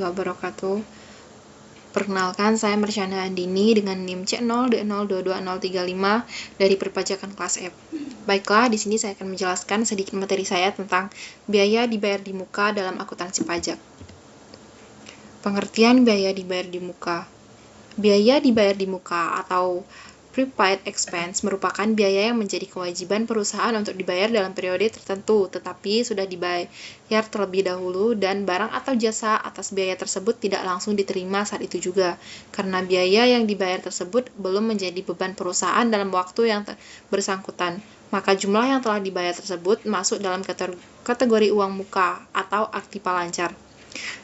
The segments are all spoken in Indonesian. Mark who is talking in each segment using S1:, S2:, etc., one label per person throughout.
S1: wabarakatuh. Perkenalkan, saya Mersyana Andini dengan NIM C0D0220035 dari Perpajakan kelas F. Baiklah, di sini saya akan menjelaskan sedikit materi saya tentang biaya dibayar di muka dalam akuntansi pajak. Pengertian biaya dibayar di muka. Biaya dibayar di muka atau prepaid expense merupakan biaya yang menjadi kewajiban perusahaan untuk dibayar dalam periode tertentu, tetapi sudah dibayar terlebih dahulu dan barang atau jasa atas biaya tersebut tidak langsung diterima saat itu juga, karena biaya yang dibayar tersebut belum menjadi beban perusahaan dalam waktu yang bersangkutan. Maka jumlah yang telah dibayar tersebut masuk dalam kategori uang muka atau aktiva lancar.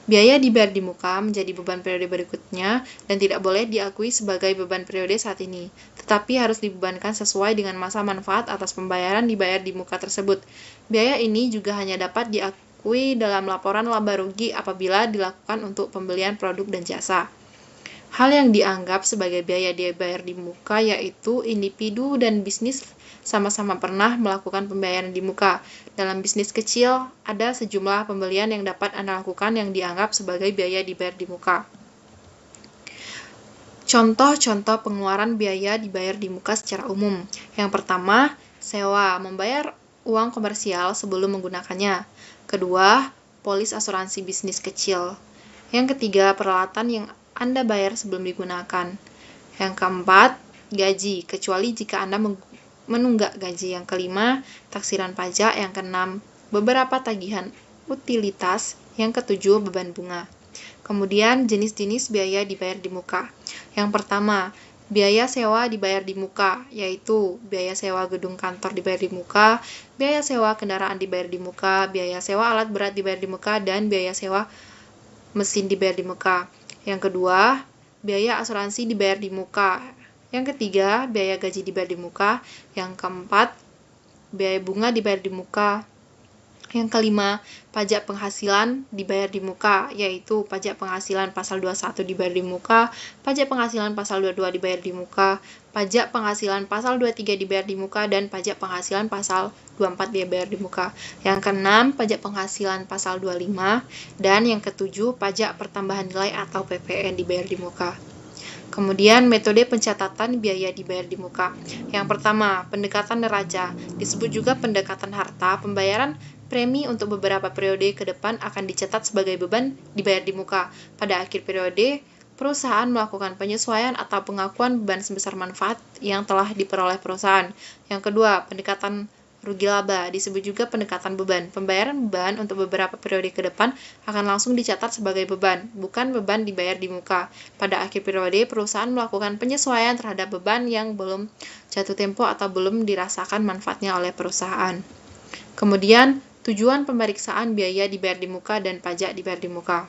S1: Biaya dibayar di muka menjadi beban periode berikutnya dan tidak boleh diakui sebagai beban periode saat ini, tetapi harus dibebankan sesuai dengan masa manfaat atas pembayaran dibayar di muka tersebut. Biaya ini juga hanya dapat diakui dalam laporan laba rugi apabila dilakukan untuk pembelian produk dan jasa. Hal yang dianggap sebagai biaya dibayar di muka yaitu individu dan bisnis sama-sama pernah melakukan pembayaran di muka. Dalam bisnis kecil, ada sejumlah pembelian yang dapat Anda lakukan yang dianggap sebagai biaya dibayar di muka. Contoh-contoh pengeluaran biaya dibayar di muka secara umum. Yang pertama, sewa, membayar uang komersial sebelum menggunakannya. Kedua, polis asuransi bisnis kecil. Yang ketiga, peralatan yang Anda bayar sebelum digunakan. Yang keempat, gaji, kecuali jika Anda menunggak gaji. Yang kelima, taksiran pajak. Yang keenam, beberapa tagihan utilitas. Yang ketujuh, beban bunga. Kemudian, jenis-jenis biaya dibayar di muka. Yang pertama, biaya sewa dibayar di muka, yaitu biaya sewa gedung kantor dibayar di muka, biaya sewa kendaraan dibayar di muka, biaya sewa alat berat dibayar di muka, dan biaya sewa mesin dibayar di muka. Yang kedua, biaya asuransi dibayar di muka. Yang ketiga, biaya gaji dibayar di muka. Yang keempat, biaya bunga dibayar di muka. Yang kelima, pajak penghasilan dibayar di muka, yaitu pajak penghasilan pasal 21 dibayar di muka, pajak penghasilan pasal 22 dibayar di muka, pajak penghasilan pasal 23 dibayar di muka, dan pajak penghasilan pasal 24 dibayar di muka. Yang keenam, pajak penghasilan pasal 25, dan yang ketujuh, pajak pertambahan nilai atau PPN dibayar di muka. Kemudian, metode pencatatan biaya dibayar di muka. Yang pertama, pendekatan neraca. Disebut juga pendekatan harta. Pembayaran premi untuk beberapa periode ke depan akan dicatat sebagai beban dibayar di muka. Pada akhir periode, perusahaan melakukan penyesuaian atau pengakuan beban sebesar manfaat yang telah diperoleh perusahaan. Yang kedua, pendekatan rugi laba, disebut juga pendekatan beban. Pembayaran beban untuk beberapa periode ke depan akan langsung dicatat sebagai beban, bukan beban dibayar di muka. Pada akhir periode, perusahaan melakukan penyesuaian terhadap beban yang belum jatuh tempo atau belum dirasakan manfaatnya oleh perusahaan. Kemudian, tujuan pemeriksaan biaya dibayar di muka dan pajak dibayar di muka.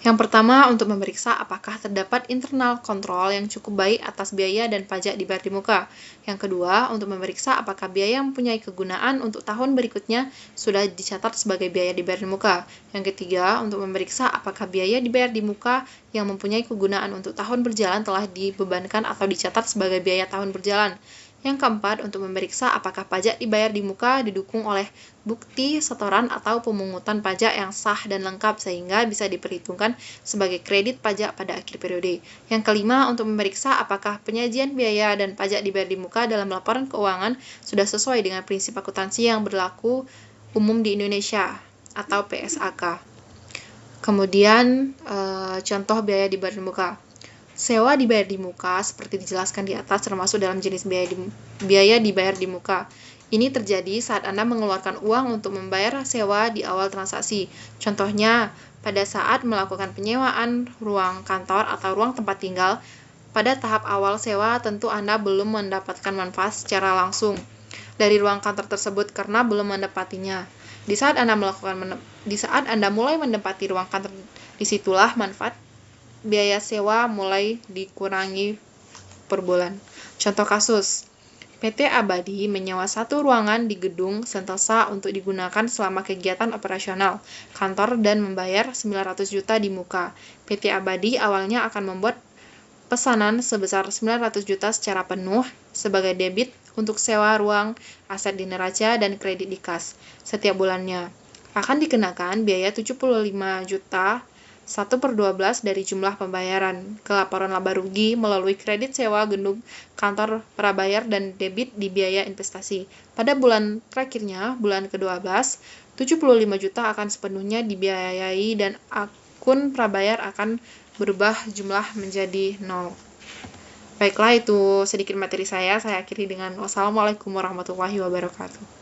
S1: Yang pertama, untuk memeriksa apakah terdapat internal kontrol yang cukup baik atas biaya dan pajak dibayar di muka. Yang kedua, untuk memeriksa apakah biaya yang mempunyai kegunaan untuk tahun berikutnya sudah dicatat sebagai biaya dibayar di muka. Yang ketiga, untuk memeriksa apakah biaya dibayar di muka yang mempunyai kegunaan untuk tahun berjalan telah dibebankan atau dicatat sebagai biaya tahun berjalan. Yang keempat, untuk memeriksa apakah pajak dibayar di muka didukung oleh bukti setoran atau pemungutan pajak yang sah dan lengkap sehingga bisa diperhitungkan sebagai kredit pajak pada akhir periode. Yang kelima, untuk memeriksa apakah penyajian biaya dan pajak dibayar di muka dalam laporan keuangan sudah sesuai dengan prinsip akuntansi yang berlaku umum di Indonesia atau PSAK. Kemudian, contoh biaya dibayar di muka. Sewa dibayar di muka seperti dijelaskan di atas termasuk dalam jenis biaya dibayar di muka. Ini terjadi saat Anda mengeluarkan uang untuk membayar sewa di awal transaksi. Contohnya, pada saat melakukan penyewaan ruang kantor atau ruang tempat tinggal, pada tahap awal sewa tentu Anda belum mendapatkan manfaat secara langsung dari ruang kantor tersebut karena belum mendapatinya. Di saat Anda mulai mendapati ruang kantor, disitulah manfaat biaya sewa mulai dikurangi per bulan. Contoh kasus, PT Abadi menyewa satu ruangan di gedung Sentosa untuk digunakan selama kegiatan operasional kantor dan membayar 900 juta di muka. PT Abadi awalnya akan membuat pesanan sebesar 900 juta secara penuh sebagai debit untuk sewa ruang, aset di neraca, dan kredit di kas setiap bulannya. akan dikenakan biaya 75 juta 1/12 dari jumlah pembayaran ke laporan laba rugi melalui kredit sewa gedung kantor prabayar dan debit di biaya investasi. Pada bulan terakhirnya, bulan ke-12, 75 juta akan sepenuhnya dibiayai dan akun prabayar akan berubah jumlah menjadi 0. Baiklah, itu sedikit materi saya. Saya akhiri dengan wassalamualaikum warahmatullahi wabarakatuh.